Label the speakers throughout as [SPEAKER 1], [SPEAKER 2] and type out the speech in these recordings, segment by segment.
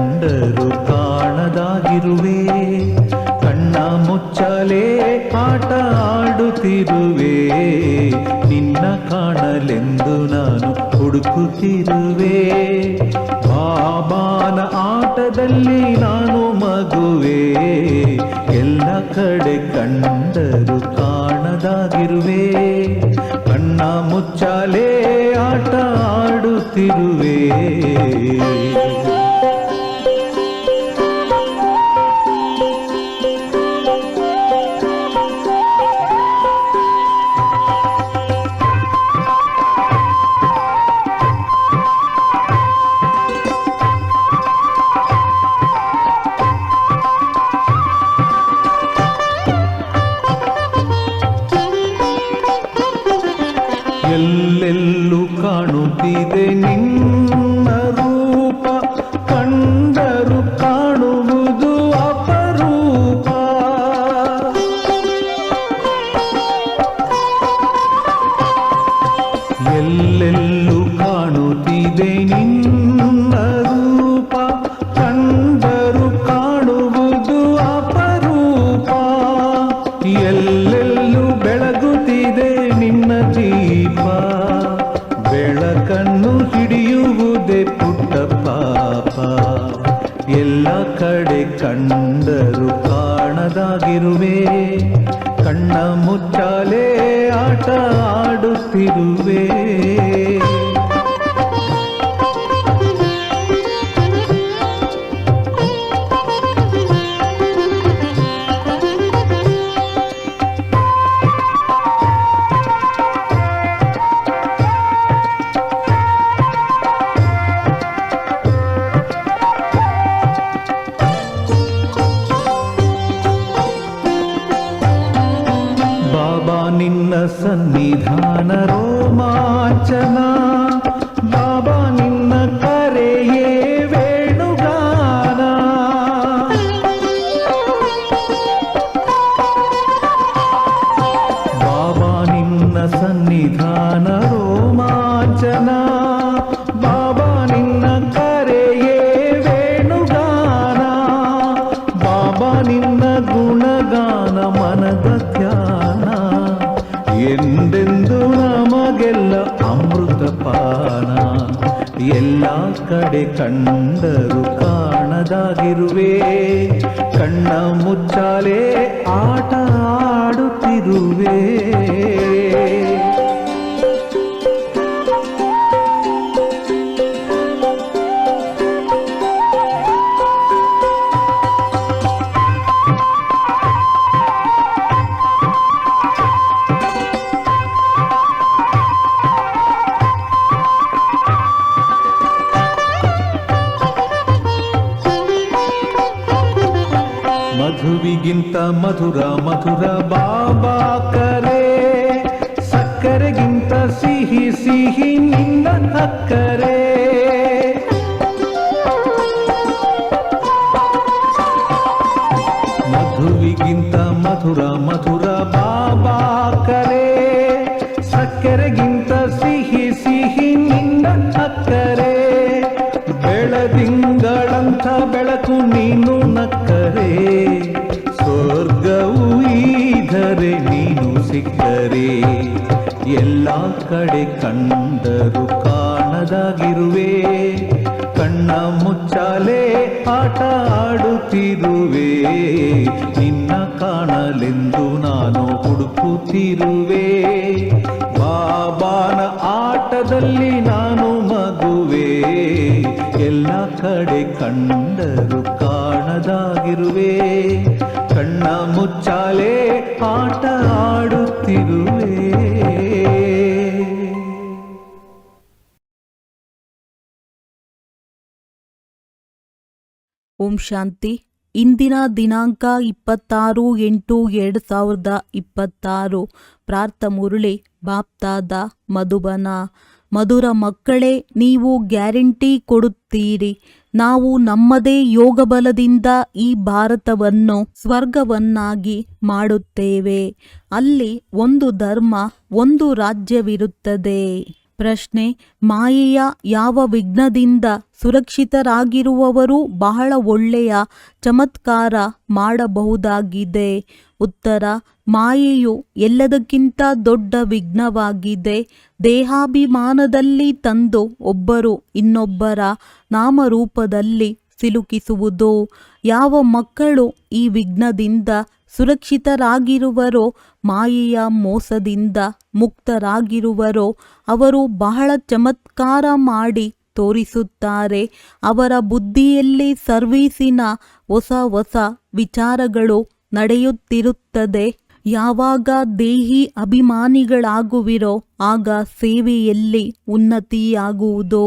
[SPEAKER 1] ಕಂಡರೂ ಕಾಣದಾಗಿರುವೆ. ಕಣ್ಣ ಮುಚ್ಚಲೇ ಆಟ ಆಡುತ್ತಿರುವೆ. ನಿನ್ನ ಕಾಣಲೆಂದು ನಾನು ಹುಡುಕುತ್ತಿರುವೆ. ಬಾಬಾನ ಆಟದಲ್ಲಿ ನಾನು ಮಗುವೆ. ಎಲ್ಲ ಕಡೆ ಕಂಡರೂ ಕಾಣದಾಗಿರುವೆ. ಕಣ್ಣ ಮುಚ್ಚಾಲೆ ಆಟ ಆಡುತ್ತಿರುವೆ. ಎಲ್ಲೆಲ್ಲೂ ಕಾಣುತ್ತಿದೆ ನಿನ್ನ ರೂಪ. ಕಂಡರೂ ಕಾಣುವುದು ಅಪರೂಪ. ಎಲ್ಲೆಲ್ಲೂ ಕಾಣುತ್ತಿದೆ ನಿನ್ನ ರೂಪ. ಕಂಡರೂ ಕಾಣುವುದು ಅಪರೂಪ. ಎಲ್ಲೆಲ್ಲೂ ಬೆಳಗುತ್ತಿದೆ ನಿನ್ನ ದೀಪ. ಬೆಳಕನ್ನು ಹಿಡಿಯುವುದೇ ಪುಟ್ಟ ಪಾಪ. ಎಲ್ಲ ಕಡೆ ಕಂಡರೂ ಕಾಣದಾಗಿರುವೆ. ಕಣ್ಣ ಮುಚ್ಚಾಲೆ ಆಟ ಆಡುತ್ತಿರುವೆ. ನಿನ್ನ ಸನ್ನಿಧಾನ ರೋಮಾಂಚನ. ಬಾಬಾ ನಿನ್ನ ಕರೆಯೇ ವೇಣುಗಾನ. ಬಾಬಾ ನಿನ್ನ ಸನ್ನಿಧಾನ ರೋಮಾಂಚನ. ಬಾಬಾ ನಿನ್ನ ಕರೆಯೇ ವೇಣುಗಾನ. ಬಾಬಾ ನಿನ್ನ ಗುಣಗಾನ ಮನದ ಧ್ಯಾನ. ಎಂದೆಂದು ನಮಗೆಲ್ಲ ಅಮೃತ ಪಾನ. ಎಲ್ಲ ಕಡೆ ಕಂಡರೂ ಕಾಣದಾಗಿರುವೆ. ಕಣ್ಣ ಮುಚ್ಚಾಲೆ ಆಟ ಆಡುತ್ತಿರುವೆ. ಮಧುವಿಗಿಂತ ಮಧುರ ಮಧುರ ಬಾಬಾ ಕರೆ. ಸಕ್ಕರೆಗಿಂತ ಸಿಹಿ ಸಿಹಿ ನಿನ್ನ ಅಕ್ಕರೆ. ಮಧುವಿಗಿಂತ ಮಧುರ ಮಧುರ ಬಾಬಾ ಕರೆ. ಸಕ್ಕರೆಗಿಂತ ಸಿಹಿ ಸಿಹಿ ನಿನ್ನ ಅಕ್ಕರೆ. ಬೆಳದಿಂಗಳಂಥ ಬೆಳಕು ನೀನು ನಕ್ಕರೆ. ಸ್ವರ್ಗವು ಈಧರೆ ನೀನು ಸಿಕ್ಕರೆ. ಎಲ್ಲ ಕಡೆ ಕಂಡರೂ ಕಾಣದಾಗಿರುವೆ. ಕಣ್ಣ ಮುಚ್ಚಾಲೆ ಆಟ ಆಡುತ್ತಿರುವೆ. ನಿನ್ನ ಕಾಣಲೆಂದು ನಾನು ಹುಡುಕುತ್ತಿರುವೆ. ಬಾಬಾನ ಆಟದಲ್ಲಿ ನಾನು ಮಗುವೆ. ಎಲ್ಲ ಕಡೆ ಕಂಡರೂ ಕಾಣದಾಗಿರುವೆ. ಕಣ್ಣ ಮುಚ್ಚಾಲೆ ಆಟ ಆಡುತ್ತಿರುವೆ.
[SPEAKER 2] ಓಂ ಶಾಂತಿ. ಇಂದಿನ ದಿನಾಂಕ 26/8/2026. ಪ್ರಾರ್ಥ ಮುರುಳಿ ಬಾಪ್ತಾದ ಮಧುಬನ. ಮಧುರ ಮಕ್ಕಳೇ, ನೀವು ಗ್ಯಾರಂಟಿ ಕೊಡುತ್ತೀರಿ. ನಾವು ನಮ್ಮದೇ ಯೋಗಬಲದಿಂದ ಈ ಭಾರತವನ್ನು ಸ್ವರ್ಗವನ್ನಾಗಿ ಮಾಡುತ್ತೇವೆ. ಅಲ್ಲಿ ಒಂದು ಧರ್ಮ, ಒಂದು ರಾಜ್ಯವಿರುತ್ತದೆ. ಪ್ರಶ್ನೆ: ಮಾಯೆಯ ಯಾವ ವಿಘ್ನದಿಂದ ಸುರಕ್ಷಿತರಾಗಿರುವವರು ಬಹಳ ಒಳ್ಳೆಯ ಚಮತ್ಕಾರ ಮಾಡಬಹುದಾಗಿದೆ? ಉತ್ತರ: ಮಾಯೆಯು ಎಲ್ಲದಕ್ಕಿಂತ ದೊಡ್ಡ ವಿಘ್ನವಾಗಿದೆ. ದೇಹಾಭಿಮಾನದಲ್ಲಿ ತಂದು ಒಬ್ಬರು ಇನ್ನೊಬ್ಬರ ನಾಮರೂಪದಲ್ಲಿ ಸಿಲುಕಿಸುವುದು. ಯಾವ ಮಕ್ಕಳು ಈ ವಿಘ್ನದಿಂದ ಸುರಕ್ಷಿತರಾಗಿರುವರೋ, ಮಾಯೆಯ ಮೋಸದಿಂದ ಮುಕ್ತರಾಗಿರುವರೋ, ಅವರು ಬಹಳ ಚಮತ್ಕಾರ ಮಾಡಿ ತೋರಿಸುತ್ತಾರೆ. ಅವರ ಬುದ್ಧಿಯಲ್ಲಿ ಸರ್ವೀಸಿನ ಹೊಸ ಹೊಸ ವಿಚಾರಗಳು ನಡೆಯುತ್ತಿರುತ್ತದೆ. ಯಾವಾಗ ದೇಹಿ ಅಭಿಮಾನಿಗಳಾಗುವಿರೋ ಆಗ ಸೇವೆಯಲ್ಲಿ ಉನ್ನತಿಯಾಗುವುದು.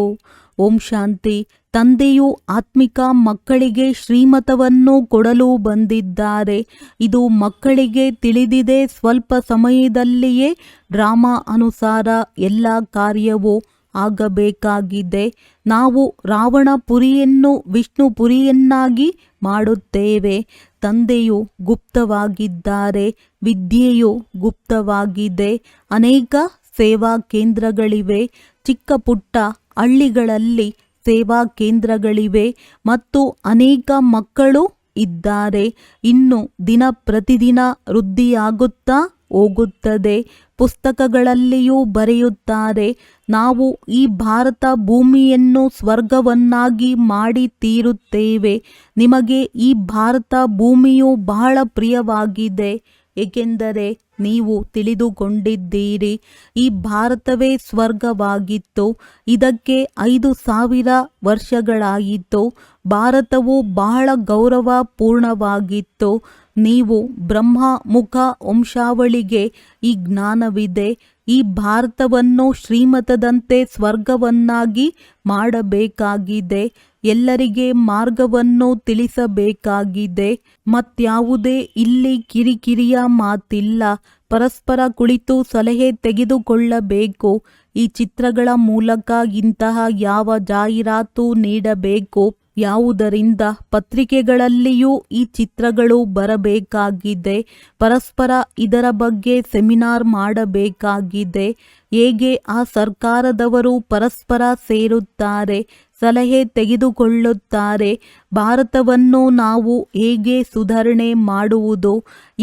[SPEAKER 2] ಓಂ ಶಾಂತಿ. ತಂದೆಯು ಆತ್ಮಿಕ ಮಕ್ಕಳಿಗೆ ಶ್ರೀಮತವನ್ನು ಕೊಡಲು ಬಂದಿದ್ದಾರೆ. ಇದು ಮಕ್ಕಳಿಗೆ ತಿಳಿದಿದೆ. ಸ್ವಲ್ಪ ಸಮಯದಲ್ಲಿಯೇ ಡ್ರಾಮಾ ಅನುಸಾರ ಎಲ್ಲ ಕಾರ್ಯವೂ ಆಗಬೇಕಾಗಿದೆ. ನಾವು ರಾವಣಪುರಿಯನ್ನು ವಿಷ್ಣುಪುರಿಯನ್ನಾಗಿ ಮಾಡುತ್ತೇವೆ. ತಂದೆಯು ಗುಪ್ತವಾಗಿದ್ದಾರೆ, ವಿದ್ಯೆಯು ಗುಪ್ತವಾಗಿದೆ. ಅನೇಕ ಸೇವಾ ಕೇಂದ್ರಗಳಿವೆ. ಚಿಕ್ಕ ಪುಟ್ಟ ಹಳ್ಳಿಗಳಲ್ಲಿ ಸೇವಾ ಕೇಂದ್ರಗಳಿವೆ ಮತ್ತು ಅನೇಕ ಮಕ್ಕಳು ಇದ್ದಾರೆ. ಇನ್ನು ದಿನ ಪ್ರತಿದಿನ ವೃದ್ಧಿಯಾಗುತ್ತಾ ಹೋಗುತ್ತದೆ. ಪುಸ್ತಕಗಳಲ್ಲಿಯೂ ಬರೆಯುತ್ತಾರೆ, ನಾವು ಈ ಭಾರತ ಭೂಮಿಯನ್ನು ಸ್ವರ್ಗವನ್ನಾಗಿ ಮಾಡಿ ತೀರುತ್ತೇವೆ. ನಿಮಗೆ ಈ ಭಾರತ ಭೂಮಿಯು ಬಹಳ ಪ್ರಿಯವಾಗಿದೆ, ಏಕೆಂದರೆ ನೀವು ತಿಳಿದುಕೊಂಡಿದ್ದೀರಿ ಈ ಭಾರತವೇ ಸ್ವರ್ಗವಾಗಿತ್ತು. ಇದಕ್ಕೆ 5,000 ವರ್ಷಗಳಾಯಿತು. ಭಾರತವು ಬಹಳ ಗೌರವಪೂರ್ಣವಾಗಿತ್ತು. ನೀವು ಬ್ರಹ್ಮ ಮುಖ ವಂಶಾವಳಿಗೆ ಈ ಜ್ಞಾನವಿದೆ. ಈ ಭಾರತವನ್ನು ಶ್ರೀಮತದಂತೆ ಸ್ವರ್ಗವನ್ನಾಗಿ ಮಾಡಬೇಕಾಗಿದೆ. ಎಲ್ಲರಿಗೆ ಮಾರ್ಗವನ್ನು ತಿಳಿಸಬೇಕಾಗಿದೆ. ಮತ್ಯಾವುದೇ ಇಲ್ಲಿ ಕಿರಿಕಿರಿಯ ಮಾತಿಲ್ಲ. ಪರಸ್ಪರ ಕುಳಿತು ಸಲಹೆ ತೆಗೆದುಕೊಳ್ಳಬೇಕು. ಈ ಚಿತ್ರಗಳ ಮೂಲಕ ಇಂತಹ ಯಾವ ಜಾಹೀರಾತು ನೀಡಬೇಕು, ಯಾವುದರಿಂದ ಪತ್ರಿಕೆಗಳಲ್ಲಿಯೂ ಈ ಚಿತ್ರಗಳು ಬರಬೇಕಾಗಿದೆ. ಪರಸ್ಪರ ಇದರ ಬಗ್ಗೆ ಸೆಮಿನಾರ್ ಮಾಡಬೇಕಾಗಿದೆ. ಹೇಗೆ ಆ ಸರ್ಕಾರದವರು ಪರಸ್ಪರ ಸೇರುತ್ತಾರೆ, ಸಲಹೆ ತೆಗೆದುಕೊಳ್ಳುತ್ತಾರೆ. ಭಾರತವನ್ನು ನಾವು ಹೇಗೆ ಸುಧಾರಣೆ ಮಾಡುವುದು?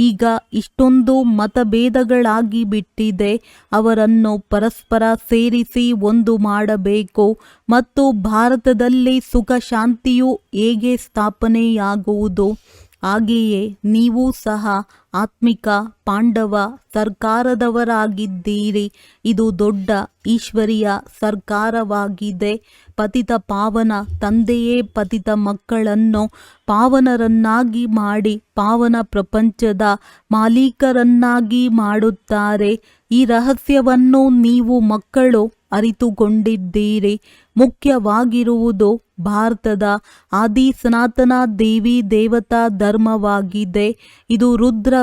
[SPEAKER 2] ಈಗ ಇಷ್ಟೊಂದು ಮತಭೇದಗಳಾಗಿ ಬಿಟ್ಟಿದೆ. ಅವರನ್ನು ಪರಸ್ಪರ ಸೇರಿಸಿ ಒಂದು ಮಾಡಬೇಕು ಮತ್ತು ಭಾರತದಲ್ಲಿ ಸುಖ ಶಾಂತಿಯು ಹೇಗೆ ಸ್ಥಾಪನೆಯಾಗುವುದು? ಹಾಗೆಯೇ ನೀವು ಸಹ ಆತ್ಮಿಕ ಪಾಂಡವ ಸರ್ಕಾರದವರಾಗಿದ್ದೀರಿ. ಇದು ದೊಡ್ಡ ಈಶ್ವರೀಯ ಸರ್ಕಾರವಾಗಿದೆ. ಪತಿತ ಪಾವನ ತಂದೆಯೇ ಪತಿತ ಮಕ್ಕಳನ್ನು ಪಾವನರನ್ನಾಗಿ ಮಾಡಿ ಪಾವನ ಪ್ರಪಂಚದ ಮಾಲೀಕರನ್ನಾಗಿ ಮಾಡುತ್ತಾರೆ. ಈ ರಹಸ್ಯವನ್ನು ನೀವು ಮಕ್ಕಳು ಅರಿತುಕೊಂಡಿದ್ದೀರಿ. ಮುಖ್ಯವಾಗಿರುವುದು ಭಾರತದ ಆದಿ ಸನಾತನ ದೇವಿ ದೇವತಾ ಧರ್ಮವಾಗಿದೆ. ಇದು ರುದ್ರ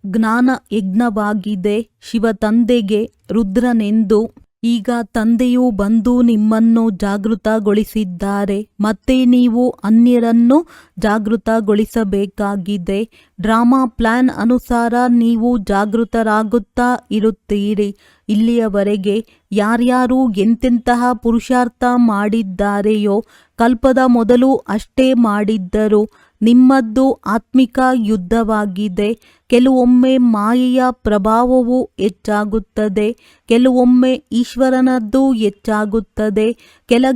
[SPEAKER 2] ಜ್ಞಾನ ಯಜ್ಞವಾಗಿದೆ. ಶಿವ ತಂದೆಗೆ ರುದ್ರನೆಂದು ಈಗ ತಂದೆಯು ಬಂದು ನಿಮ್ಮನ್ನು ಜಾಗೃತಗೊಳಿಸಿದ್ದಾರೆ. ಮತ್ತೆ ನೀವು ಅನ್ಯರನ್ನು ಜಾಗೃತಗೊಳಿಸಬೇಕಾಗಿದೆ. ಡ್ರಾಮಾ ಪ್ಲಾನ್ ಅನುಸಾರ ನೀವು ಜಾಗೃತರಾಗುತ್ತಾ ಇರುತ್ತೀರಿ. ಇಲ್ಲಿಯವರೆಗೆ ಯಾರ್ಯಾರು ಎಂತೆಂತಹ ಪುರುಷಾರ್ಥ ಮಾಡಿದ್ದಾರೆಯೋ ಕಲ್ಪದ ಮೊದಲು ಅಷ್ಟೇ ಮಾಡಿದ್ದರು. ನಿಮ್ಮದ್ದು ಆತ್ಮಿಕ ಯುದ್ಧವಾಗಿದೆ. ಕೆಲವೊಮ್ಮೆ ಮಾಯೆಯ ಪ್ರಭಾವವು ಹೆಚ್ಚಾಗುತ್ತದೆ, ಕೆಲವೊಮ್ಮೆ ಈಶ್ವರನದ್ದು ಹೆಚ್ಚಾಗುತ್ತದೆ.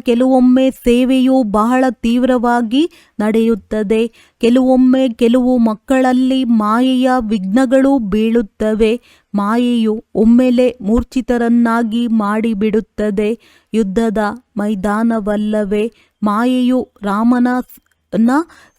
[SPEAKER 2] ಕೆಲವೊಮ್ಮೆ ಸೇವೆಯು ಬಹಳ ತೀವ್ರವಾಗಿ ನಡೆಯುತ್ತದೆ. ಕೆಲವೊಮ್ಮೆ ಕೆಲವು ಮಕ್ಕಳಲ್ಲಿ ಮಾಯೆಯ ವಿಘ್ನಗಳು ಬೀಳುತ್ತವೆ. ಮಾಯೆಯು ಒಮ್ಮೆಲೆ ಮೂರ್ಛಿತರನ್ನಾಗಿ ಮಾಡಿಬಿಡುತ್ತದೆ. ಯುದ್ಧದ ಮೈದಾನವಲ್ಲವೇ? ಮಾಯೆಯು ರಾಮನ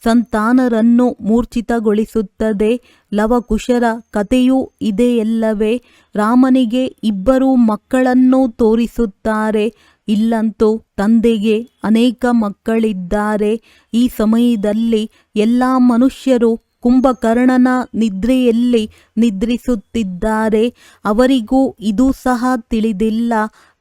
[SPEAKER 2] ಸಂತಾನರನ್ನು ಮೂರ್ಛಿತಗೊಳಿಸುತ್ತದೆ. ಲವಕುಶರ ಕಥೆಯೂ ಇದೆಯಲ್ಲವೇ? ರಾಮನಿಗೆ 2 ಮಕ್ಕಳನ್ನು ತೋರಿಸುತ್ತಾರೆ. ಇಲ್ಲಂತೂ ತಂದೆಗೆ ಅನೇಕ ಮಕ್ಕಳಿದ್ದಾರೆ. ಈ ಸಮಯದಲ್ಲಿ ಎಲ್ಲ ಮನುಷ್ಯರು ಕುಂಭಕರ್ಣನ ನಿದ್ರೆಯಲ್ಲಿ ನಿದ್ರಿಸುತ್ತಿದ್ದಾರೆ. ಅವರಿಗೂ ಇದು ಸಹ ತಿಳಿದಿಲ್ಲ.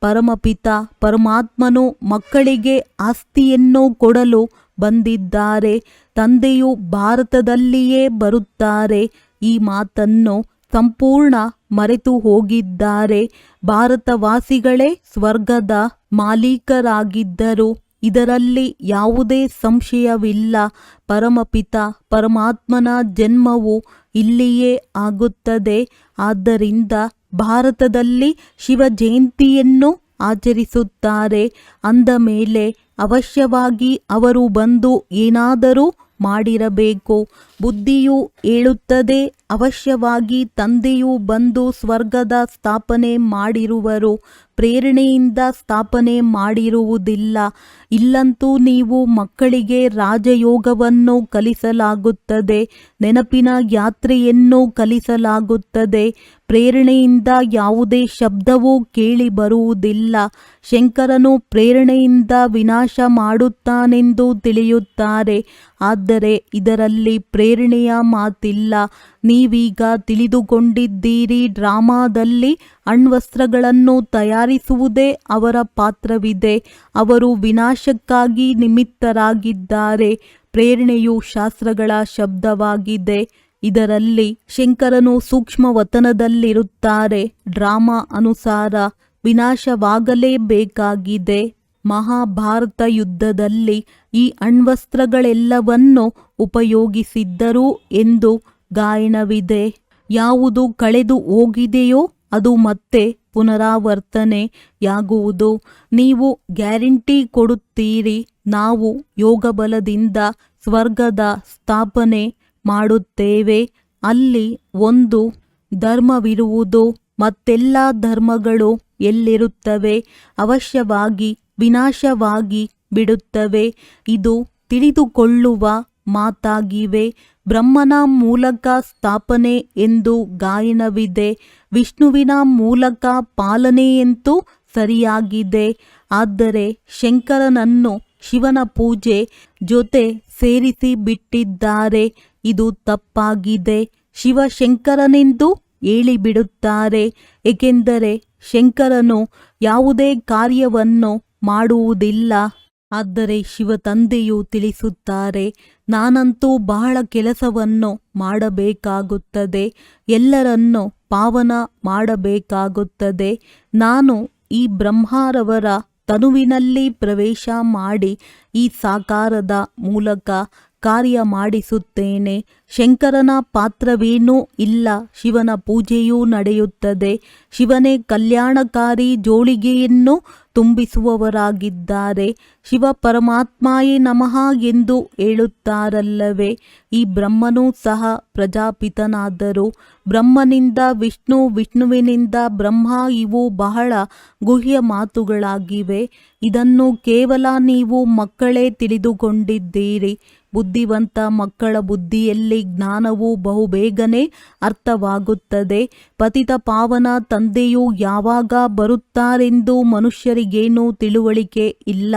[SPEAKER 2] ಪರಮಪಿತ ಪರಮಾತ್ಮನು ಮಕ್ಕಳಿಗೆ ಆಸ್ತಿಯನ್ನು ಕೊಡಲು ಬಂದಿದ್ದಾರೆ. ತಂದೆಯು ಭಾರತದಲ್ಲಿಯೇ ಬರುತ್ತಾರೆ. ಈ ಮಾತನ್ನು ಸಂಪೂರ್ಣ ಮರೆತು ಹೋಗಿದ್ದಾರೆ. ಭಾರತವಾಸಿಗಳೇ ಸ್ವರ್ಗದ ಮಾಲೀಕರಾಗಿದ್ದರು. ಇದರಲ್ಲಿ ಯಾವುದೇ ಸಂಶಯವಿಲ್ಲ. ಪರಮಪಿತ ಪರಮಾತ್ಮನ ಜನ್ಮವು ಇಲ್ಲಿಯೇ ಆಗುತ್ತದೆ. ಆದ್ದರಿಂದ ಭಾರತದಲ್ಲಿ ಶಿವ ಜಯಂತಿಯನ್ನು ಆಚರಿಸುತ್ತಾರೆ. ಅಂದ ಮೇಲೆ ಅವಶ್ಯವಾಗಿ ಅವರು ಬಂದು ಏನಾದರೂ ಮಾಡಿರಬೇಕು. ಬುದ್ಧಿಯು ಹೇಳುತ್ತದೆ, ಅವಶ್ಯವಾಗಿ ತಂದೆಯು ಬಂದು ಸ್ವರ್ಗದ ಸ್ಥಾಪನೆ ಮಾಡಿರುವರು. ಪ್ರೇರಣೆಯಿಂದ ಸ್ಥಾಪನೆ ಮಾಡಿರುವುದಿಲ್ಲ. ಇಲ್ಲಂತೂ ನೀವು ಮಕ್ಕಳಿಗೆ ರಾಜಯೋಗವನ್ನು ಕಲಿಸಲಾಗುತ್ತದೆ, ನೆನಪಿನ ಯಾತ್ರೆಯನ್ನು ಕಲಿಸಲಾಗುತ್ತದೆ. ಪ್ರೇರಣೆಯಿಂದ ಯಾವುದೇ ಶಬ್ದವೂ ಕೇಳಿ ಬರುವುದಿಲ್ಲ. ಶಂಕರನು ಪ್ರೇರಣೆಯಿಂದ ವಿನಾಶ ಮಾಡುತ್ತಾನೆಂದು ತಿಳಿಯುತ್ತಾರೆ. ಆದರೆ ಇದರಲ್ಲಿ ಪ್ರೇರಣೆಯ ಮಾತಿಲ್ಲ. ನೀವೀಗ ತಿಳಿದುಕೊಂಡಿದ್ದೀರಿ, ಡ್ರಾಮಾದಲ್ಲಿ ಅಣ್ವಸ್ತ್ರಗಳನ್ನು ತಯಾರಿಸುವುದೇ ಅವರ ಪಾತ್ರವಿದೆ. ಅವರು ವಿನಾಶಕ್ಕಾಗಿ ನಿಮಿತ್ತರಾಗಿದ್ದಾರೆ. ಪ್ರೇರಣೆಯು ಶಾಸ್ತ್ರಗಳ ಶಬ್ದವಾಗಿದೆ. ಇದರಲ್ಲಿ ಶಂಕರನು ಸೂಕ್ಷ್ಮ ವತನದಲ್ಲಿರುತ್ತಾರೆ. ಡ್ರಾಮಾ ಅನುಸಾರ ವಿನಾಶವಾಗಲೇಬೇಕಾಗಿದೆ. ಮಹಾಭಾರತ ಯುದ್ಧದಲ್ಲಿ ಈ ಅಣ್ವಸ್ತ್ರಗಳೆಲ್ಲವನ್ನು ಉಪಯೋಗಿಸಿದ್ದರು ಎಂದು ಗಾಯನವಿದೆ. ಯಾವುದು ಕಳೆದು ಹೋಗಿದೆಯೋ ಅದು ಮತ್ತೆ ಪುನರಾವರ್ತನೆಯಾಗುವುದು. ನೀವು ಗ್ಯಾರಂಟಿ ಕೊಡುತ್ತೀರಿ, ನಾವು ಯೋಗಬಲದಿಂದ ಸ್ವರ್ಗದ ಸ್ಥಾಪನೆ ಮಾಡುತ್ತೇವೆ. ಅಲ್ಲಿ ಒಂದು ಧರ್ಮವಿರುವುದು. ಮತ್ತೆಲ್ಲ ಧರ್ಮಗಳು ಎಲ್ಲಿರುತ್ತವೆ? ಅವಶ್ಯವಾಗಿ ವಿನಾಶವಾಗಿ ಬಿಡುತ್ತವೆ. ಇದು ತಿಳಿದುಕೊಳ್ಳುವ ಮಾತಾಗಿವೆ. ಬ್ರಹ್ಮನ ಮೂಲಕ ಸ್ಥಾಪನೆ ಎಂದು ಗಾಯನವಿದೆ. ವಿಷ್ಣುವಿನ ಮೂಲಕ ಪಾಲನೆಯಂತೂ ಸರಿಯಾಗಿದೆ. ಆದರೆ ಶಂಕರನನ್ನು ಶಿವನ ಪೂಜೆ ಜೊತೆ ಸೇರಿಸಿ ಬಿಟ್ಟಿದ್ದಾರೆ. ಇದು ತಪ್ಪಾಗಿದೆ. ಶಿವಶಂಕರನೆಂದು ಹೇಳಿಬಿಡುತ್ತಾರೆ. ಏಕೆಂದರೆ ಶಂಕರನು ಯಾವುದೇ ಕಾರ್ಯವನ್ನು ಮಾಡುವುದಿಲ್ಲ. ಆದರೆ ಶಿವ ತಂದೆಯು ತಿಳಿಸುತ್ತಾರೆ, ನಾನಂತೂ ಬಹಳ ಕೆಲಸವನ್ನು ಮಾಡಬೇಕಾಗುತ್ತದೆ, ಎಲ್ಲರನ್ನು ಪಾವನ ಮಾಡಬೇಕಾಗುತ್ತದೆ. ನಾನು ಈ ಬ್ರಹ್ಮರವರ ತನುವಿನಲ್ಲಿ ಪ್ರವೇಶ ಮಾಡಿ ಈ ಸಾಕಾರದ ಮೂಲಕ ಕಾರ್ಯ ಮಾಡಿಸುತ್ತೇನೆ. ಶಂಕರನ ಪಾತ್ರವೇನೂ ಇಲ್ಲ. ಶಿವನ ಪೂಜೆಯೂ ನಡೆಯುತ್ತದೆ. ಶಿವನೇ ಕಲ್ಯಾಣಕಾರಿ ಜೋಳಿಗೆಯನ್ನು ತುಂಬಿಸುವವರಾಗಿದ್ದಾರೆ. ಶಿವ ಪರಮಾತ್ಮಾಯೇ ನಮಃ ಎಂದು ಹೇಳುತ್ತಾರಲ್ಲವೇ? ಈ ಬ್ರಹ್ಮನೂ ಸಹ ಪ್ರಜಾಪಿತನಾದರು. ಬ್ರಹ್ಮನಿಂದ ವಿಷ್ಣು, ವಿಷ್ಣುವಿನಿಂದ ಬ್ರಹ್ಮ, ಇವು ಬಹಳ ಗುಹ್ಯ ಮಾತುಗಳಾಗಿವೆ. ಇದನ್ನು ಕೇವಲ ನೀವು ಮಕ್ಕಳೇ ತಿಳಿದುಕೊಂಡಿದ್ದೀರಿ. ಬುದ್ಧಿವಂತ ಮಕ್ಕಳ ಬುದ್ಧಿಯಲ್ಲಿ ಜ್ಞಾನವು ಬಹುಬೇಗನೆ ಅರ್ಥವಾಗುತ್ತದೆ. ಪತಿತ ಪಾವನ ತಂದೆಯು ಯಾವಾಗ ಬರುತ್ತಾರೆಂದು ಮನುಷ್ಯರಿಗೇನೂ ತಿಳುವಳಿಕೆ ಇಲ್ಲ.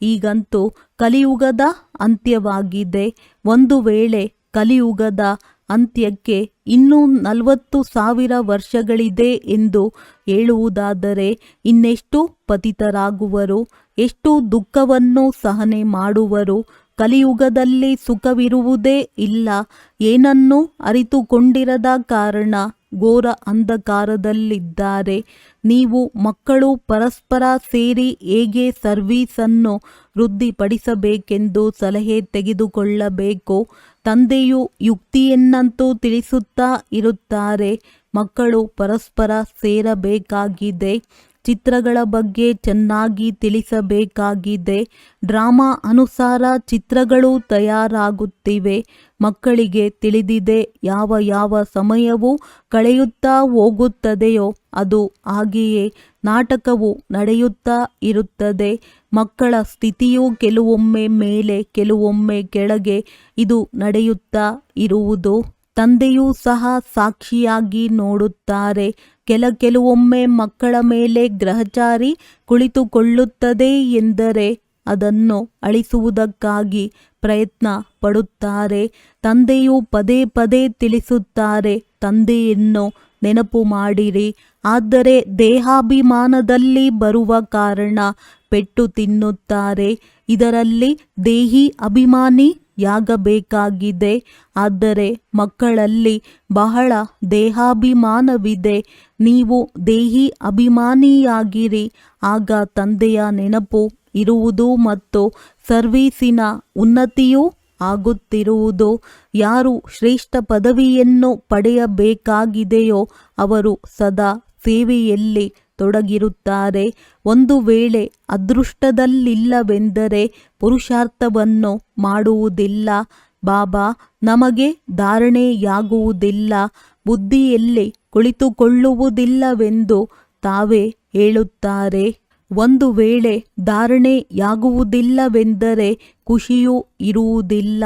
[SPEAKER 2] ಈಗಂತೂ ಕಲಿಯುಗದ ಅಂತ್ಯವಾಗಿದೆ. ಒಂದು ವೇಳೆ ಕಲಿಯುಗದ ಅಂತ್ಯಕ್ಕೆ ಇನ್ನೂ 40,000 ವರ್ಷಗಳಿದೆ ಎಂದು ಹೇಳುವುದಾದರೆ ಇನ್ನೆಷ್ಟು ಪತಿತರಾಗುವರು, ಎಷ್ಟು ದುಃಖವನ್ನು ಸಹನೆ ಮಾಡುವರು. ಕಲಿಯುಗದಲ್ಲಿ ಸುಖವಿರುವುದೇ ಇಲ್ಲ. ಏನನ್ನೂ ಅರಿತುಕೊಂಡಿರದ ಕಾರಣ ಘೋರ ಅಂಧಕಾರದಲ್ಲಿದ್ದಾರೆ. ನೀವು ಮಕ್ಕಳು ಪರಸ್ಪರ ಸೇರಿ ಹೇಗೆ ಸರ್ವೀಸನ್ನು ವೃದ್ಧಿಪಡಿಸಬೇಕೆಂದು ಸಲಹೆ ತೆಗೆದುಕೊಳ್ಳಬೇಕು. ತಂದೆಯು ಯುಕ್ತಿಯನ್ನಂತೂ ತಿಳಿಸುತ್ತಾ ಇರುತ್ತಾರೆ. ಮಕ್ಕಳು ಪರಸ್ಪರ ಸೇರಬೇಕಾಗಿದೆ. ಚಿತ್ರಗಳ ಬಗ್ಗೆ ಚೆನ್ನಾಗಿ ತಿಳಿಸಬೇಕಾಗಿದೆ. ಡ್ರಾಮಾ ಅನುಸಾರ ಚಿತ್ರಗಳು ತಯಾರಾಗುತ್ತಿವೆ. ಮಕ್ಕಳಿಗೆ ತಿಳಿದಿದೆ, ಯಾವ ಯಾವ ಸಮಯವು ಕಳೆಯುತ್ತಾ ಹೋಗುತ್ತದೆಯೋ ಅದು ಹಾಗೆಯೇ ನಾಟಕವು ನಡೆಯುತ್ತಾ ಇರುತ್ತದೆ. ಮಕ್ಕಳ ಸ್ಥಿತಿಯು ಕೆಲವೊಮ್ಮೆ ಮೇಲೆ, ಕೆಲವೊಮ್ಮೆ ಕೆಳಗೆ ಇದು ನಡೆಯುತ್ತಾ ಇರುವುದು. ತಂದೆಯೂ ಸಹ ಸಾಕ್ಷಿಯಾಗಿ ನೋಡುತ್ತಾರೆ. ಕೆಲವೊಮ್ಮೆ ಮಕ್ಕಳ ಮೇಲೆ ಗ್ರಹಚಾರಿ ಕುಳಿತುಕೊಳ್ಳುತ್ತದೆ ಎಂದರೆ ಅದನ್ನು ಅಳಿಸುವುದಕ್ಕಾಗಿ ಪ್ರಯತ್ನ ಪಡುತ್ತಾರೆ. ತಂದೆಯು ಪದೇ ಪದೇ ತಿಳಿಸುತ್ತಾರೆ, ತಂದೆಯನ್ನು ನೆನಪು ಮಾಡಿರಿ. ಆದರೆ ದೇಹಾಭಿಮಾನದಲ್ಲಿ ಬರುವ ಕಾರಣ ಪೆಟ್ಟು ತಿನ್ನುತ್ತಾರೆ. ಇದರಲ್ಲಿ ದೇಹಿ ಅಭಿಮಾನಿ ಯಾಗಬೇಕಾಗಿದೆ. ಆದರೆ ಮಕ್ಕಳಲ್ಲಿ ಬಹಳ ದೇಹಾಭಿಮಾನವಿದೆ. ನೀವು ದೇಹಿ ಅಭಿಮಾನಿಯಾಗಿರಿ. ಆಗ ತಂದೆಯ ನೆನಪು ಇರುವುದು ಮತ್ತು ಸರ್ವೀಸಿನ ಉನ್ನತಿಯೂ ಆಗುತ್ತಿರುವುದು. ಯಾರು ಶ್ರೇಷ್ಠ ಪದವಿಯನ್ನು ಪಡೆಯಬೇಕಾಗಿದೆಯೋ ಅವರು ಸದಾ ಸೇವೆಯಲ್ಲಿ ತೊಡಗಿರುತ್ತಾರೆ. ಒಂದು ವೇಳೆ ಅದೃಷ್ಟದಲ್ಲಿಲ್ಲವೆಂದರೆ ಪುರುಷಾರ್ಥವನ್ನು ಮಾಡುವುದಿಲ್ಲ. ಬಾಬಾ ನಮಗೆ ಧಾರಣೆಯಾಗುವುದಿಲ್ಲ, ಬುದ್ಧಿಯಲ್ಲಿ ಕುಳಿತುಕೊಳ್ಳುವುದಿಲ್ಲವೆಂದು ತಾವೇ ಹೇಳುತ್ತಾರೆ. ಒಂದು ವೇಳೆ ಧಾರಣೆಯಾಗುವುದಿಲ್ಲವೆಂದರೆ ಖುಷಿಯೂ ಇರುವುದಿಲ್ಲ.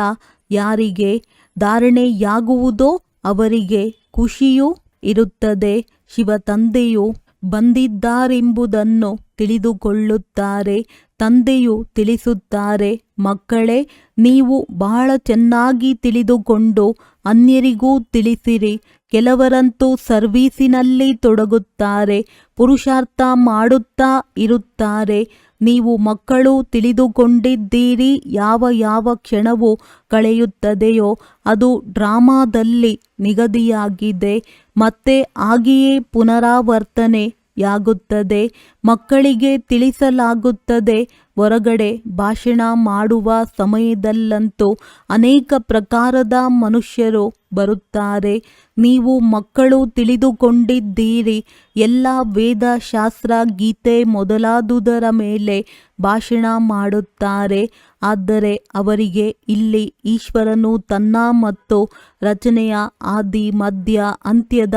[SPEAKER 2] ಯಾರಿಗೆ ಧಾರಣೆಯಾಗುವುದೋ ಅವರಿಗೆ ಖುಷಿಯೂ ಇರುತ್ತದೆ. ಶಿವತಂದೆಯು ಬಂದಿದ್ದಾರೆಂಬುದನ್ನು ತಿಳಿದುಕೊಳ್ಳುತ್ತಾರೆ. ತಂದೆಯು ತಿಳಿಸುತ್ತಾರೆ, ಮಕ್ಕಳೇ, ನೀವು ಬಹಳ ಚೆನ್ನಾಗಿ ತಿಳಿದುಕೊಂಡು ಅನ್ಯರಿಗೂ ತಿಳಿಸಿರಿ. ಕೆಲವರಂತೂ ಸರ್ವೀಸಿನಲ್ಲಿ ತೊಡಗುತ್ತಾರೆ, ಪುರುಷಾರ್ಥ ಮಾಡುತ್ತಾ ಇರುತ್ತಾರೆ. ನೀವು ಮಕ್ಕಳು ತಿಳಿದುಕೊಂಡಿದ್ದೀರಿ, ಯಾವ ಕ್ಷಣವು ಕಳೆಯುತ್ತದೆಯೋ ಅದು ಡ್ರಾಮಾದಲ್ಲಿ ನಿಗದಿಯಾಗಿದೆ. ಮತ್ತೆ ಹಾಗೆಯೇ ಪುನರಾವರ್ತನೆಯಾಗುತ್ತದೆ. ಮಕ್ಕಳಿಗೆ ತಿಳಿಸಲಾಗುತ್ತದೆ. ಹೊರಗಡೆ ಭಾಷಣ ಮಾಡುವ ಸಮಯದಲ್ಲಂತೂ ಅನೇಕ ಪ್ರಕಾರದ ಮನುಷ್ಯರು ಬರುತ್ತಾರೆ. ನೀವು ಮಕ್ಕಳು ತಿಳಿದುಕೊಂಡಿದ್ದೀರಿ. ಎಲ್ಲ ವೇದ, ಶಾಸ್ತ್ರ, ಗೀತೆ ಮೊದಲಾದುದರ ಮೇಲೆ ಭಾಷಣ ಮಾಡುತ್ತಾರೆ. ಆದರೆ ಅವರಿಗೆ ಇಲ್ಲಿ ಈಶ್ವರನು ತನ್ನ ಮತ್ತು ರಚನೆಯ ಆದಿ, ಮಧ್ಯ, ಅಂತ್ಯದ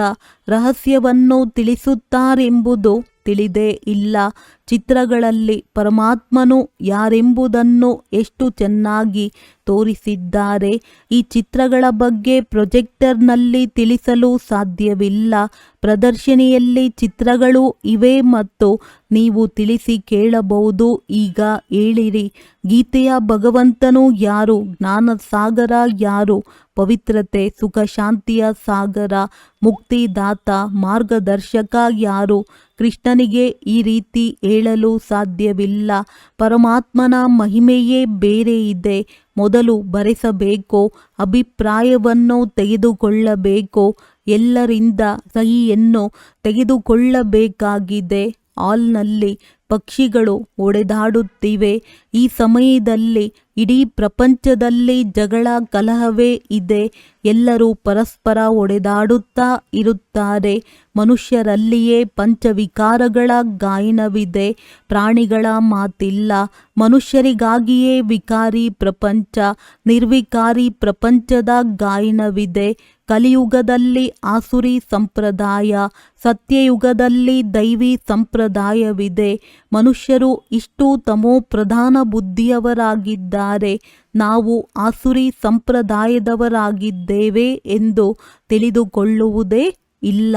[SPEAKER 2] ರಹಸ್ಯವನ್ನು ತಿಳಿಸುತ್ತಾರೆಂಬುದು ತಿಳಿದೇ ಇಲ್ಲ. ಚಿತ್ರಗಳಲ್ಲಿ ಪರಮಾತ್ಮನು ಯಾರೆಂಬುದನ್ನು ಎಷ್ಟು ಚೆನ್ನಾಗಿ ತೋರಿಸಿದ್ದಾರೆ. ಈ ಚಿತ್ರಗಳ ಬಗ್ಗೆ ಪ್ರೊಜೆಕ್ಟರ್ನಲ್ಲಿ ತಿಳಿಸಲು ಸಾಧ್ಯವಿಲ್ಲ. ಪ್ರದರ್ಶನಿಯಲ್ಲಿ ಚಿತ್ರಗಳು ಇವೆ ಮತ್ತು ನೀವು ತಿಳಿಸಿ ಕೇಳಬಹುದು. ಈಗ ಹೇಳಿರಿ, ಗೀತೆಯ ಭಗವಂತನು ಯಾರು? ಜ್ಞಾನಸಾಗರ ಯಾರು? ಪವಿತ್ರತೆ, ಸುಖ, ಶಾಂತಿಯ ಸಾಗರ, ಮುಕ್ತಿದಾತ, ಮಾರ್ಗದರ್ಶಕ ಯಾರು? ಕೃಷ್ಣನಿಗೆ ಈ ರೀತಿ ಹೇಳಲು ಸಾಧ್ಯವಿಲ್ಲ. ಪರಮಾತ್ಮನ ಮಹಿಮೆಯೇ ಬೇರೆ ಇದೆ. ಮೊದಲು ಬರೆಸಬೇಕು, ಅಭಿಪ್ರಾಯವನ್ನು ತೆಗೆದುಕೊಳ್ಳಬೇಕು, ಎಲ್ಲರಿಂದ ಸಹಿಯನ್ನು ತೆಗೆದುಕೊಳ್ಳಬೇಕಾಗಿದೆ. ಹಾಲ್ನಲ್ಲಿ ಪಕ್ಷಿಗಳು ಒಡೆದಾಡುತ್ತಿವೆ. ಈ ಸಮಯದಲ್ಲಿ ಇಡೀ ಪ್ರಪಂಚದಲ್ಲಿ ಜಗಳ, ಕಲಹವೇ ಇದೆ. ಎಲ್ಲರೂ ಪರಸ್ಪರ ಒಡೆದಾಡುತ್ತಾ ಇರುತ್ತಾರೆ. ಮನುಷ್ಯರಲ್ಲಿಯೇ ಪಂಚವಿಕಾರಗಳ ಗಾಯನವಿದೆ. ಪ್ರಾಣಿಗಳ ಮಾತಿಲ್ಲ. ಮನುಷ್ಯರಿಗಾಗಿಯೇ ವಿಕಾರಿ ಪ್ರಪಂಚ, ನಿರ್ವಿಕಾರಿ ಪ್ರಪಂಚದ ಗಾಯನವಿದೆ. ಕಲಿಯುಗದಲ್ಲಿ ಆಸುರಿ ಸಂಪ್ರದಾಯ, ಸತ್ಯಯುಗದಲ್ಲಿ ದೈವಿ ಸಂಪ್ರದಾಯವಿದೆ. ಮನುಷ್ಯರು ಇಷ್ಟು ತಮೋ ಪ್ರಧಾನ ಬುದ್ಧಿಯವರಾಗಿದ್ದಾರೆ. ನಾವು ಆಸುರಿ ಸಂಪ್ರದಾಯದವರಾಗಿದ್ದೇವೆ ಎಂದು ತಿಳಿದುಕೊಳ್ಳುವುದೇ ಇಲ್ಲ.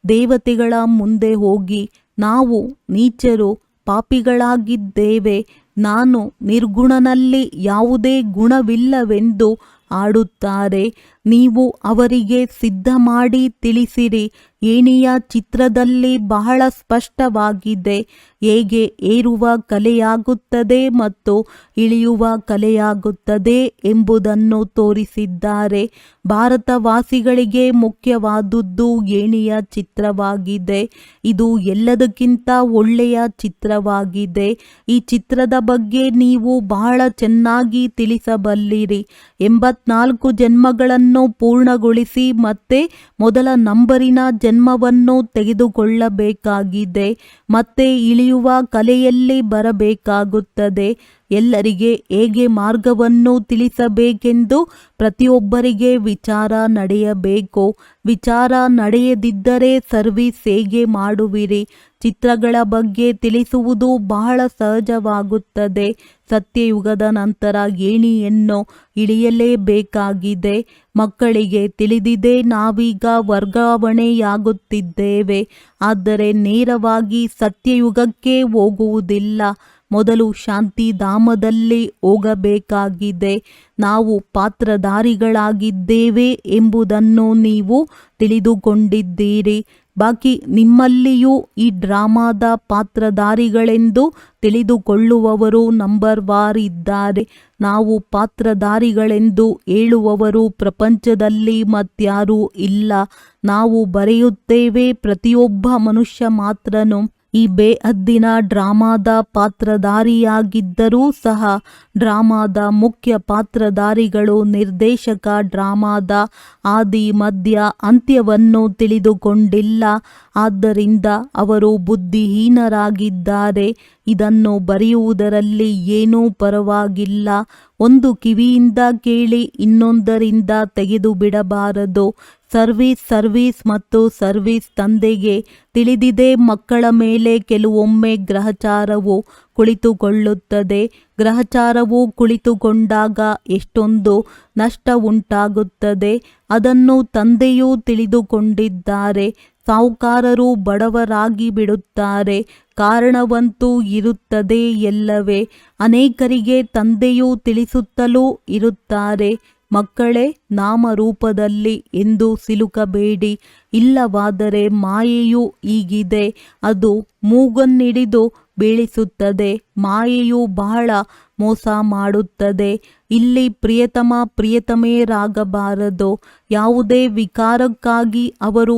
[SPEAKER 2] ದೇವತೆಗಳ ಮುಂದೆ ಹೋಗಿ ನಾವು ನೀಚರು, ಪಾಪಿಗಳಾಗಿದ್ದೇವೆ, ನಾನು ನಿರ್ಗುಣನಲ್ಲಿ ಯಾವುದೇ ಗುಣವಿಲ್ಲವೆಂದು ಆಡುತ್ತಾರೆ. ನೀವು ಅವರಿಗೆ ಸಿದ್ಧ ಮಾಡಿ ತಿಳಿಸಿರಿ. ಏಣಿಯ ಚಿತ್ರದಲ್ಲಿ ಬಹಳ ಸ್ಪಷ್ಟವಾಗಿದೆ. ಹೇಗೆ ಏರುವ ಕಲೆಯಾಗುತ್ತದೆ ಮತ್ತು ಇಳಿಯುವ ಕಲೆಯಾಗುತ್ತದೆ ಎಂಬುದನ್ನು ತೋರಿಸಿದ್ದಾರೆ. ಭಾರತವಾಸಿಗಳಿಗೆ ಮುಖ್ಯವಾದುದು ಏಣಿಯ ಚಿತ್ರವಾಗಿದೆ. ಇದು ಎಲ್ಲದಕ್ಕಿಂತ ಒಳ್ಳೆಯ ಚಿತ್ರವಾಗಿದೆ. ಈ ಚಿತ್ರದ ಬಗ್ಗೆ ನೀವು ಬಹಳ ಚೆನ್ನಾಗಿ ತಿಳಿಸಬಲ್ಲಿರಿ. 84 ಜನ್ಮಗಳನ್ನು ಪೂರ್ಣಗೊಳಿಸಿ ಮತ್ತೆ ಮೊದಲ ನಂಬರಿನ ಜನ್ಮವನ್ನು ತೆಗೆದುಕೊಳ್ಳಬೇಕಾಗಿದೆ. ಮತ್ತೆ ಇಳಿಯುವ ಕಲೆಯಲ್ಲಿ ಬರಬೇಕಾಗುತ್ತದೆ. ಎಲ್ಲರಿಗೆ ಹೇಗೆ ಮಾರ್ಗವನ್ನು ತಿಳಿಸಬೇಕೆಂದು ಪ್ರತಿಯೊಬ್ಬರಿಗೆ ವಿಚಾರ ನಡೆಯಬೇಕು. ವಿಚಾರ ನಡೆಯದಿದ್ದರೆ ಸರ್ವಿಸ್ ಹೇಗೆ ಮಾಡುವಿರಿ? ಚಿತ್ರಗಳ ಬಗ್ಗೆ ತಿಳಿಸುವುದು ಬಹಳ ಸಹಜವಾಗುತ್ತದೆ. ಸತ್ಯಯುಗದ ನಂತರ ಏಣಿಯನ್ನು ಇಳಿಯಲೇಬೇಕಾಗಿದೆ. ಮಕ್ಕಳಿಗೆ ತಿಳಿದಿದೆ, ನಾವೀಗ ವರ್ಗಾವಣೆಯಾಗುತ್ತಿದ್ದೇವೆ. ಆದರೆ ನೇರವಾಗಿ ಸತ್ಯಯುಗಕ್ಕೆ ಹೋಗುವುದಿಲ್ಲ. ಮೊದಲು ಶಾಂತಿಧಾಮದಲ್ಲಿ ಹೋಗಬೇಕಾಗಿದೆ. ನಾವು ಪಾತ್ರಧಾರಿಗಳಾಗಿದ್ದೇವೆ ಎಂಬುದನ್ನು ನೀವು ತಿಳಿದುಕೊಂಡಿದ್ದೀರಿ. ಬಾಕಿ ನಿಮ್ಮಲ್ಲಿಯೂ ಈ ಡ್ರಾಮಾದ ಪಾತ್ರಧಾರಿಗಳೆಂದು ತಿಳಿದುಕೊಳ್ಳುವವರು ನಂಬರ್ ವಾರ್ ಇದ್ದಾರೆ. ನಾವು ಪಾತ್ರಧಾರಿಗಳೆಂದು ಹೇಳುವವರು ಪ್ರಪಂಚದಲ್ಲಿ ಮತ್ಯಾರೂ ಇಲ್ಲ. ನಾವು ಬರೆಯುತ್ತೇವೆ, ಪ್ರತಿಯೊಬ್ಬ ಮನುಷ್ಯ ಮಾತ್ರನು ಈ ಬೇಹದ್ದಿನ ಡ್ರಾಮಾದ ಪಾತ್ರಧಾರಿಯಾಗಿದ್ದರೂ ಸಹ ಡ್ರಾಮಾದ ಮುಖ್ಯ ಪಾತ್ರಧಾರಿಗಳು ನಿರ್ದೇಶಕ ಡ್ರಾಮಾದ ಆದಿ ಮಧ್ಯ ಅಂತ್ಯವನ್ನು ತಿಳಿದುಕೊಂಡಿಲ್ಲ. ಆದ್ದರಿಂದ ಅವರು ಬುದ್ಧಿಹೀನರಾಗಿದ್ದಾರೆ. ಇದನ್ನು ಬರೆಯುವುದರಲ್ಲಿ ಏನೂ ಪರವಾಗಿಲ್ಲ. ಒಂದು ಕಿವಿಯಿಂದ ಕೇಳಿ ಇನ್ನೊಂದರಿಂದ ತೆಗೆದು ಬಿಡಬಾರದು. ಸರ್ವೀಸ್ ಮತ್ತು ಸರ್ವೀಸ್ ತಂದೆಗೆ ತಿಳಿದಿದೆ. ಮಕ್ಕಳ ಮೇಲೆ ಕೆಲವೊಮ್ಮೆ ಗ್ರಹಚಾರವು ಕುಳಿತುಕೊಳ್ಳುತ್ತದೆ. ಗ್ರಹಚಾರವು ಕುಳಿತುಕೊಂಡಾಗ ಎಷ್ಟೊಂದು ನಷ್ಟ ಉಂಟಾಗುತ್ತದೆ. ಅದನ್ನು ತಂದೆಯೂ ತಿಳಿದುಕೊಂಡಿದ್ದಾರೆ. ಸಾಹುಕಾರರು ಬಡವರಾಗಿ ಬಿಡುತ್ತಾರೆ. ಕಾರಣವಂತೂ ಇರುತ್ತದೆ ಎಲ್ಲವೇ. ಅನೇಕರಿಗೆ ತಂದೆಯು ತಿಳಿಸುತ್ತಲೂ ಇರುತ್ತಾರೆ, ಮಕ್ಕಳೇ, ನಾಮರೂಪದಲ್ಲಿ ಎಂದು ಸಿಲುಕಬೇಡಿ. ಇಲ್ಲವಾದರೆ ಮಾಯೆಯು ಹೀಗಿದೆ, ಅದು ಮೂಗನ್ನಿಡಿದು ಬೀಳಿಸುತ್ತದೆ. ಮಾಯೆಯು ಬಹಳ ಮೋಸ ಮಾಡುತ್ತದೆ. ಇಲ್ಲಿ ಪ್ರಿಯತಮ ಪ್ರಿಯತಮೆಯರಾಗಬಾರದು. ಯಾವುದೇ ವಿಕಾರಕ್ಕಾಗಿ ಅವರು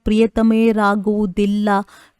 [SPEAKER 2] ಪ್ರಿಯತಮೆಯರಾಗುವುದಿಲ್ಲ.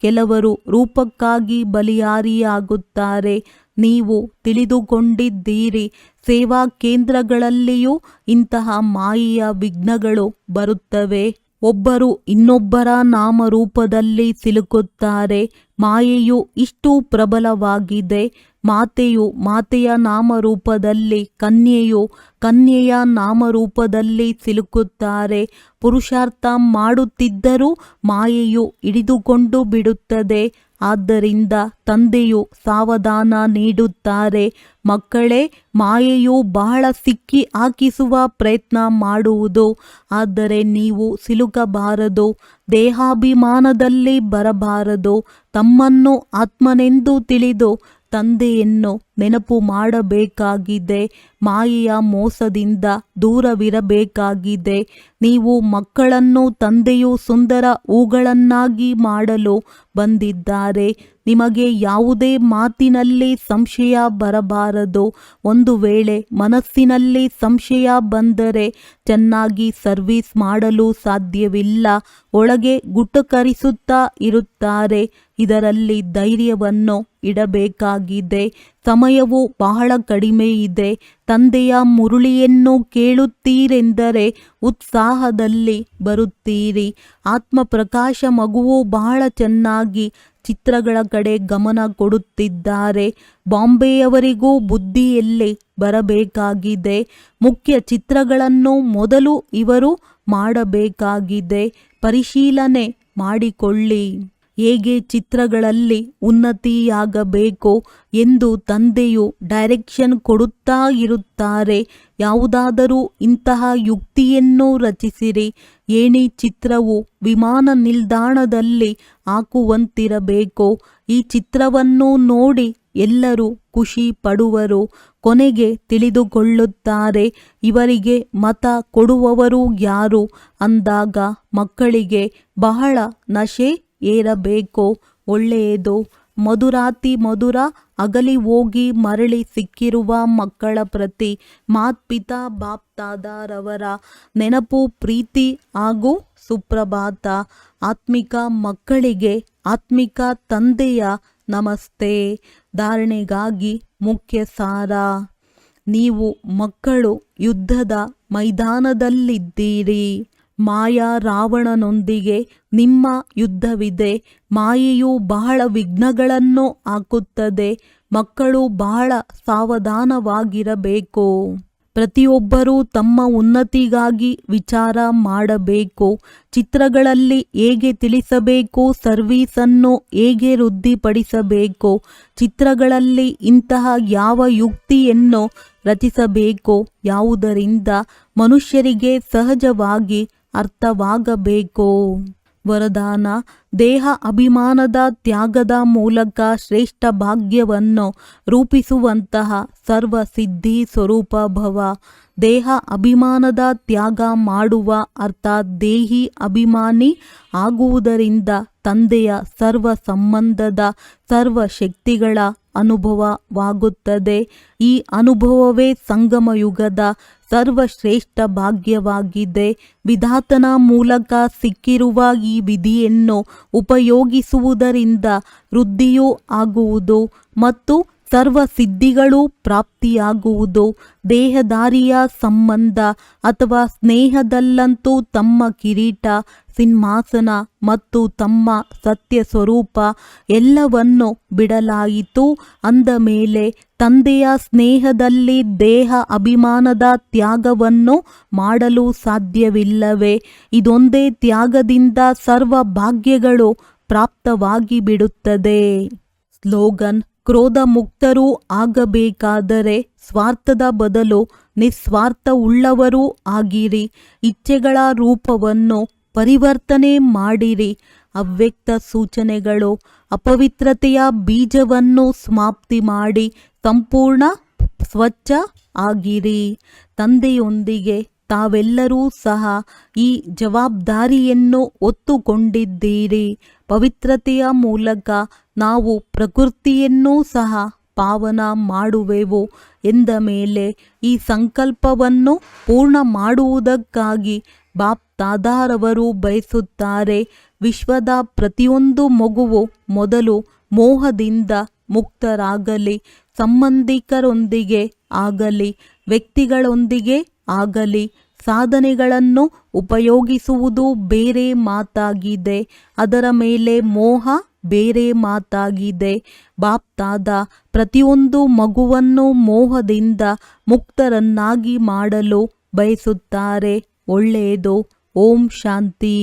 [SPEAKER 2] ಕೆಲವರು ರೂಪಕ್ಕಾಗಿ ಬಲಿಯಾರಿಯಾಗುತ್ತಾರೆ. ನೀವು ತಿಳಿದುಕೊಂಡಿದ್ದೀರಿ, ಸೇವಾ ಕೇಂದ್ರಗಳಲ್ಲಿಯೂ ಇಂತಹ ಮಾಯೆಯ ವಿಘ್ನಗಳು ಬರುತ್ತವೆ. ಒಬ್ಬರು ಇನ್ನೊಬ್ಬರ ನಾಮರೂಪದಲ್ಲಿ ಸಿಲುಕುತ್ತಾರೆ. ಮಾಯೆಯು ಇಷ್ಟು ಪ್ರಬಲವಾಗಿದೆ. ಮಾತೆಯು ಮಾತೆಯ ನಾಮರೂಪದಲ್ಲಿ, ಕನ್ಯೆಯು ಕನ್ಯೆಯ ನಾಮರೂಪದಲ್ಲಿ ಸಿಲುಕುತ್ತಾರೆ. ಪುರುಷಾರ್ಥ ಮಾಡುತ್ತಿದ್ದರೂ ಮಾಯೆಯು ಹಿಡಿದುಕೊಂಡು ಬಿಡುತ್ತದೆ. ಆದ್ದರಿಂದ ತಂದೆಯು ಸಾವಧಾನ ನೀಡುತ್ತಾರೆ, ಮಕ್ಕಳೇ, ಮಾಯೆಯು ಬಹಳ ಸಿಕ್ಕಿ ಹಾಕಿಸುವ ಪ್ರಯತ್ನ ಮಾಡುವುದು. ಆದರೆ ನೀವು ಸಿಲುಕಬಾರದು. ದೇಹಾಭಿಮಾನದಲ್ಲಿ ಬರಬಾರದು. ತಮ್ಮನ್ನು ಆತ್ಮನೆಂದು ತಿಳಿದು ತಂದೆಯನ್ನು ನೆನಪು ಮಾಡಬೇಕಾಗಿದೆ. ಮಾಯೆಯ ಮೋಸದಿಂದ ದೂರವಿರಬೇಕಾಗಿದೆ. ನೀವು ಮಕ್ಕಳನ್ನು ತಂದೆಯು ಸುಂದರ ಹೂಗಳನ್ನಾಗಿ ಮಾಡಲು ಬಂದಿದ್ದಾರೆ. ನಿಮಗೆ ಯಾವುದೇ ಮಾತಿನಲ್ಲಿ ಸಂಶಯ ಬರಬಾರದು. ಒಂದು ವೇಳೆ ಮನಸ್ಸಿನಲ್ಲಿ ಸಂಶಯ ಬಂದರೆ ಚೆನ್ನಾಗಿ ಸರ್ವೀಸ್ ಮಾಡಲು ಸಾಧ್ಯವಿಲ್ಲ. ಒಳಗೆ ಗುಟುಕರಿಸುತ್ತಾ ಇರುತ್ತಾರೆ. ಇದರಲ್ಲಿ ಧೈರ್ಯವನ್ನು ಇಡಬೇಕಾಗಿದೆ. ಸಮಯವು ಬಹಳ ಕಡಿಮೆ ಇದೆ. ತಂದೆಯ ಮುರುಳಿಯನ್ನು ಕೇಳುತ್ತೀರೆಂದರೆ ಉತ್ಸಾಹದಲ್ಲಿ ಬರುತ್ತೀರಿ. ಆತ್ಮಪ್ರಕಾಶ ಮಗುವು ಬಹಳ ಚೆನ್ನಾಗಿ ಚಿತ್ರಗಳ ಕಡೆ ಗಮನ ಕೊಡುತ್ತಿದ್ದಾರೆ. ಬಾಂಬೆಯವರಿಗೂ ಬುದ್ಧಿಯಲ್ಲಿ ಬರಬೇಕಾಗಿದೆ. ಮುಖ್ಯ ಚಿತ್ರಗಳನ್ನು ಮೊದಲು ಇವರು ಮಾಡಬೇಕಾಗಿದೆ. ಪರಿಶೀಲನೆ ಮಾಡಿಕೊಳ್ಳಿ. ಹೇಗೆ ಚಿತ್ರಗಳಲ್ಲಿ ಉನ್ನತಿಯಾಗಬೇಕು ಎಂದು ತಂದೆಯು ಡೈರೆಕ್ಷನ್ ಕೊಡುತ್ತಾ ಇರುತ್ತಾರೆ. ಯಾವುದಾದರೂ ಇಂತಹ ಯುಕ್ತಿಯನ್ನು ರಚಿಸಿರಿ. ಏಣಿ ಚಿತ್ರವು ವಿಮಾನ ನಿಲ್ದಾಣದಲ್ಲಿ ಹಾಕುವಂತಿರಬೇಕು. ಈ ಚಿತ್ರವನ್ನು ನೋಡಿ ಎಲ್ಲರೂ ಖುಷಿ ಪಡುವರು. ಕೊನೆಗೆ ತಿಳಿದುಕೊಳ್ಳುತ್ತಾರೆ, ಇವರಿಗೆ ಮತ ಕೊಡುವವರು ಯಾರು ಅಂದಾಗ ಮಕ್ಕಳಿಗೆ ಬಹಳ ನಶೆ ಏರಬೇಕು. ಒಳ್ಳೆಯದು. ಮಧುರಾತಿ ಮಧುರ ಅಗಲಿ ಹೋಗಿ ಮರಳಿ ಸಿಕ್ಕಿರುವ ಮಕ್ಕಳ ಪ್ರತಿ ಮಾತ್ಪಿತಾ ಬಾಪ್ದಾದಾರವರ ನೆನಪು, ಪ್ರೀತಿ ಹಾಗೂ ಸುಪ್ರಭಾತ. ಆತ್ಮಿಕ ಮಕ್ಕಳಿಗೆ ಆತ್ಮಿಕ ತಂದೆಯ ನಮಸ್ತೆ. ಧಾರಣೆಗಾಗಿ ಮುಖ್ಯ ಸಾರ. ನೀವು ಮಕ್ಕಳು ಯುದ್ಧದ ಮೈದಾನದಲ್ಲಿದ್ದೀರಿ. ಮಾಯಾ ರಾವಣನೊಂದಿಗೆ ನಿಮ್ಮ ಯುದ್ಧವಿದೆ. ಮಾಯೆಯು ಬಹಳ ವಿಘ್ನಗಳನ್ನು ಹಾಕುತ್ತದೆ. ಮಕ್ಕಳು ಬಹಳ ಸಾವಧಾನವಾಗಿರಬೇಕು. ಪ್ರತಿಯೊಬ್ಬರೂ ತಮ್ಮ ಉನ್ನತಿಗಾಗಿ ವಿಚಾರ ಮಾಡಬೇಕು. ಚಿತ್ರಗಳಲ್ಲಿ ಹೇಗೆ ತಿಳಿಸಬೇಕು, ಸರ್ವೀಸನ್ನು ಹೇಗೆ ವೃದ್ಧಿಪಡಿಸಬೇಕು, ಚಿತ್ರಗಳಲ್ಲಿ ಇಂತಹ ಯಾವ ಯುಕ್ತಿಯನ್ನು ರಚಿಸಬೇಕು, ಯಾವುದರಿಂದ ಮನುಷ್ಯರಿಗೆ ಸಹಜವಾಗಿ ಅರ್ಥವಾಗಬೇಕು. ವರದಾನ: ದೇಹ ಅಭಿಮಾನದ ತ್ಯಾಗದ ಮೂಲಕ ಶ್ರೇಷ್ಠ ಭಾಗ್ಯವನ್ನು ರೂಪಿಸುವಂತಹ ಸರ್ವಸಿದ್ಧಿ ಸ್ವರೂಪ ಭವ. ದೇಹ ಅಭಿಮಾನದ ತ್ಯಾಗ ಮಾಡುವ ಅರ್ಥಾತ್ ದೇಹಿ ಅಭಿಮಾನಿ ಆಗುವುದರಿಂದ ತಂದೆಯ ಸರ್ವ ಸಂಬಂಧದ ಸರ್ವ ಶಕ್ತಿಗಳ ಅನುಭವವಾಗುತ್ತದೆ. ಈ ಅನುಭವವೇ ಸಂಗಮ ಯುಗದ ಸರ್ವಶ್ರೇಷ್ಠ ಭಾಗ್ಯವಾಗಿದೆ. ವಿಧಾತನ ಮೂಲಕ ಸಿಕ್ಕಿರುವ ಈ ವಿಧಿಯನ್ನು ಉಪಯೋಗಿಸುವುದರಿಂದ ವೃದ್ಧಿಯೂ ಆಗುವುದು ಮತ್ತು ಸರ್ವ ಸಿದ್ಧಿಗಳು ಪ್ರಾಪ್ತಿಯಾಗುವುದು. ದೇಹದಾರಿಯ ಸಂಬಂಧ ಅಥವಾ ಸ್ನೇಹದಲ್ಲಂತೂ ತಮ್ಮ ಕಿರೀಟ, ಸಿಂಹಾಸನ ಮತ್ತು ತಮ್ಮ ಸತ್ಯ ಸ್ವರೂಪ ಎಲ್ಲವನ್ನು ಬಿಡಲಾಯಿತು. ಅಂದ ಮೇಲೆ ತಂದೆಯ ಸ್ನೇಹದಲ್ಲಿ ದೇಹ ಅಭಿಮಾನದ ತ್ಯಾಗವನ್ನು ಮಾಡಲು ಸಾಧ್ಯವಿಲ್ಲವೇ? ಇದೊಂದೇ ತ್ಯಾಗದಿಂದ ಸರ್ವ ಭಾಗ್ಯಗಳು ಪ್ರಾಪ್ತವಾಗಿ ಬಿಡುತ್ತದೆ. ಸ್ಲೋಗನ್: ಕ್ರೋಧ ಮುಕ್ತರೂ ಆಗಬೇಕಾದರೆ ಸ್ವಾರ್ಥದ ಬದಲು ನಿಸ್ವಾರ್ಥವುಳ್ಳವರೂ ಆಗಿರಿ. ಇಚ್ಛೆಗಳ ರೂಪವನ್ನು ಪರಿವರ್ತನೆ ಮಾಡಿರಿ. ಅವ್ಯಕ್ತ ಸೂಚನೆಗಳು: ಅಪವಿತ್ರತೆಯ ಬೀಜವನ್ನು ಸಮಾಪ್ತಿ ಮಾಡಿ ಸಂಪೂರ್ಣ ಸ್ವಚ್ಛ ಆಗಿರಿ. ತಂದೆಯೊಂದಿಗೆ ತಾವೆಲ್ಲರೂ ಸಹ ಈ ಜವಾಬ್ದಾರಿಯನ್ನು ಹೊತ್ತುಕೊಂಡಿದ್ದೀರಿ. ಪವಿತ್ರತೆಯ ಮೂಲಕ ನಾವು ಪ್ರಕೃತಿಯನ್ನೂ ಸಹ ಪಾವನ ಮಾಡುವೆವು ಎಂದ ಮೇಲೆ ಈ ಸಂಕಲ್ಪವನ್ನು ಪೂರ್ಣ ಮಾಡುವುದಕ್ಕಾಗಿ ಬಾಪ್ ದಾದಾರವರು ಬಯಸುತ್ತಾರೆ. ವಿಶ್ವದ ಪ್ರತಿಯೊಂದು ಮಗುವು ಮೊದಲು ಮೋಹದಿಂದ ಮುಕ್ತರಾಗಲಿ. ಸಂಬಂಧಿಕರೊಂದಿಗೆ ಆಗಲಿ, ವ್ಯಕ್ತಿಗಳೊಂದಿಗೆ ಆಗಲಿ, ಸಾಧನೆಗಳನ್ನು ಉಪಯೋಗಿಸುವುದು ಬೇರೆ ಮಾತಾಗಿದೆ. ಅದರ ಮೇಲೆ ಮೋಹ ಬೇರೆ ಮಾತಾಗಿದೆ. ಬಾಪ್ ದಾದಾ ಪ್ರತಿಯೊಂದು ಮಗುವನ್ನು ಮೋಹದಿಂದ ಮುಕ್ತರನ್ನಾಗಿ ಮಾಡಲು ಬಯಸುತ್ತಾರೆ. ಒಳ್ಳೆಯದು. ಓಂ ಶಾಂತಿ.